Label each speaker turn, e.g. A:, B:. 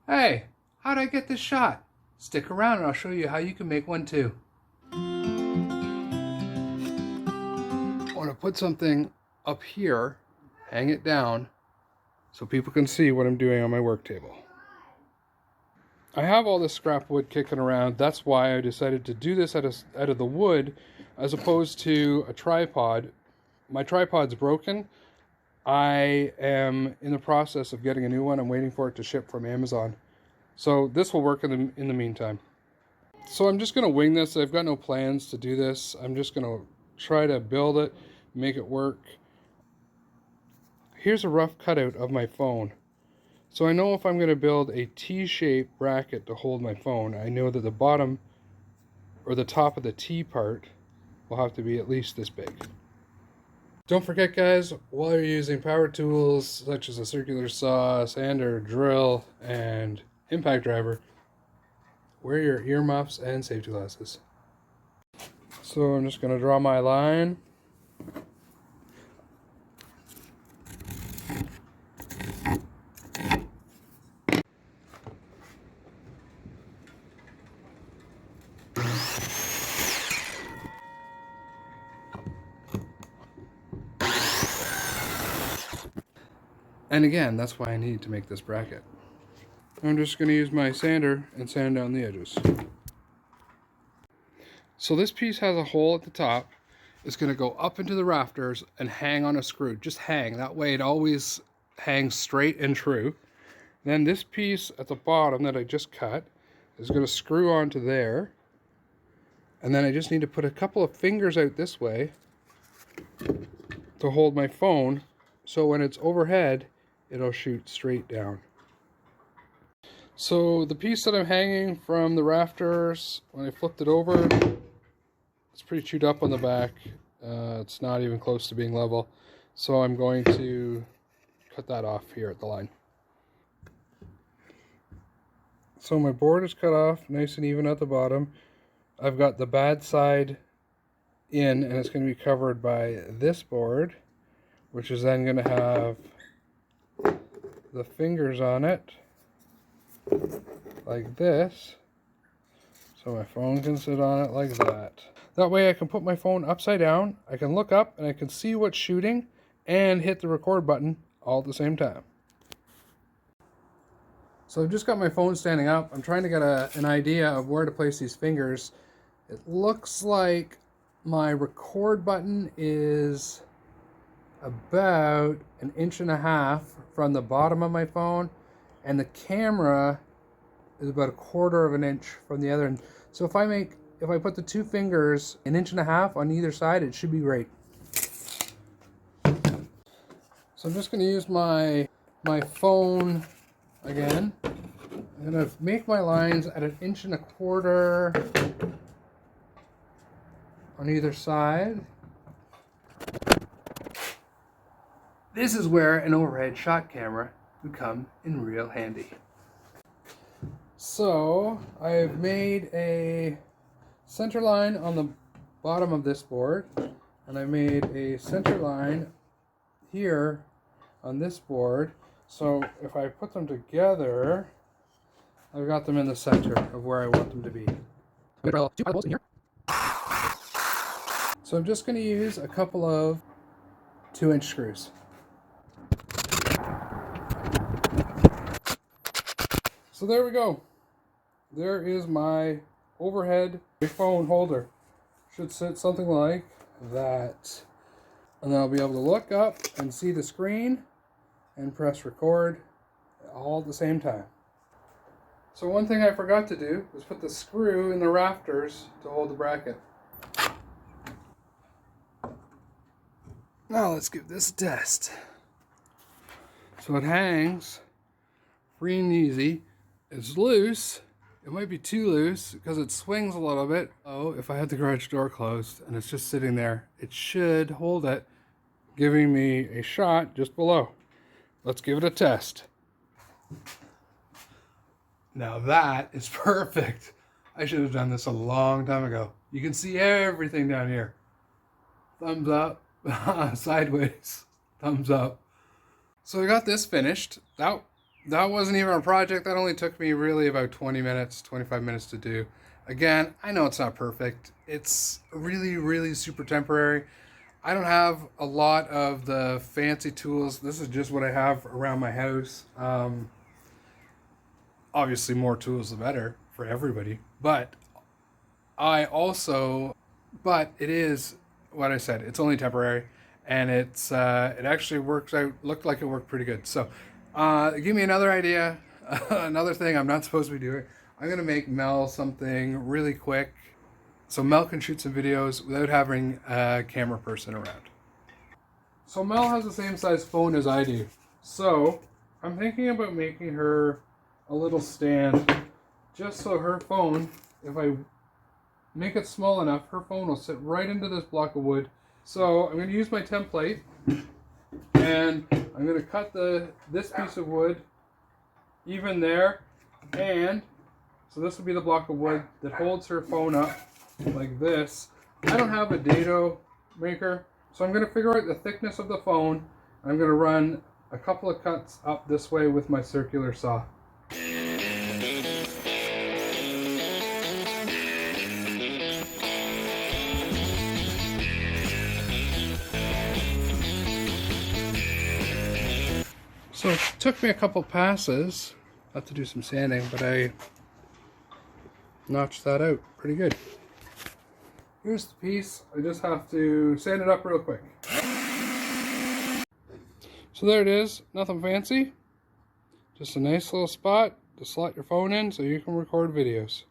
A: Hey, how'd I get this shot? Stick around and I'll show you how you can make one too. I want to put something up here, hang it down, so people can see what I'm doing on my work table. I have all this scrap wood kicking around. That's why I decided to do this out of the wood as opposed to a tripod. My tripod's broken. I am in the process of getting a new one. I'm waiting for it to ship from Amazon. So this will work in the meantime. So I'm just going to wing this. I've got no plans to do this. I'm just going to try to build it, make it work. Here's a rough cutout of my phone. So I know if I'm going to build a T-shaped bracket to hold my phone, I know that the bottom or the top of the T part will have to be at least this big. Don't forget, guys, while you're using power tools such as a circular saw, sander, drill, and impact driver, wear your earmuffs and safety glasses. So I'm just going to draw my line. And again, that's why I need to make this bracket. I'm just going to use my sander and sand down the edges. So this piece has a hole at the top. It's going to go up into the rafters and hang on a screw. Just hang. That way it always hangs straight and true. Then this piece at the bottom that I just cut is going to screw onto there. And then I just need to put a couple of fingers out this way to hold my phone. So when it's overhead, it'll shoot straight down. So the piece that I'm hanging from the rafters, when I flipped it over, it's pretty chewed up on the back. It's not even close to being level. So I'm going to cut that off here at the line. So my board is cut off nice and even at the bottom. I've got the bad side in, and it's going to be covered by this board, which is then going to have the fingers on it like this, so my phone can sit on it like that. That way I can put my phone upside down, I can look up and I can see what's shooting and hit the record button all at the same time. So I've just got my phone standing up. I'm trying to get an idea of where to place these fingers. It looks like my record button is about 1.5 inches from the bottom of my phone, and the camera is about 1/4 inch from the other end. So if I put the two fingers 1.5 inches on either side, it should be great. So I'm just going to use my phone again. I'm going to make my lines at 1.25 inches on either side. This is where an overhead shot camera would come in real handy. So I've made a center line on the bottom of this board, and I made a center line here on this board. So if I put them together, I've got them in the center of where I want them to be. I'm going to drill 2 holes in here. So I'm just going to use a couple of 2-inch screws. So there we go. There is my overhead phone holder. Should sit something like that. And then I'll be able to look up and see the screen and press record all at the same time. So one thing I forgot to do was put the screw in the rafters to hold the bracket. Now let's give this a test. So it hangs free and easy. It's loose. It might be too loose because it swings a little bit. Oh, if I had the garage door closed and it's just sitting there, it should hold it, giving me a shot just below. Let's give it a test. Now that is perfect. I should have done this a long time ago. You can see everything down here. Thumbs up, sideways, thumbs up. So I got this finished. That that wasn't even a project. That only took me really about 20 minutes, 25 minutes to do. Again, I know it's not perfect. It's really, really super temporary. I don't have a lot of the fancy tools. This is just what I have around my house. Obviously, more tools the better for everybody. But it is what I said. It's only temporary, and it actually works out. Looked like it worked pretty good. So, give me another idea, another thing I'm not supposed to be doing. I'm gonna make Mel something really quick, so Mel can shoot some videos without having a camera person around. So Mel has the same size phone as I do. So I'm thinking about making her a little stand, just so her phone, if I make it small enough, her phone will sit right into this block of wood. So I'm going to use my template, and I'm going to cut this piece of wood even there, and so this will be the block of wood that holds her phone up like this. I don't have a dado maker, so I'm going to figure out the thickness of the phone. I'm going to run a couple of cuts up this way with my circular saw. So it took me a couple passes. I have to do some sanding, but I notched that out pretty good. Here's the piece. I just have to sand it up real quick. So there it is. Nothing fancy. Just a nice little spot to slot your phone in so you can record videos.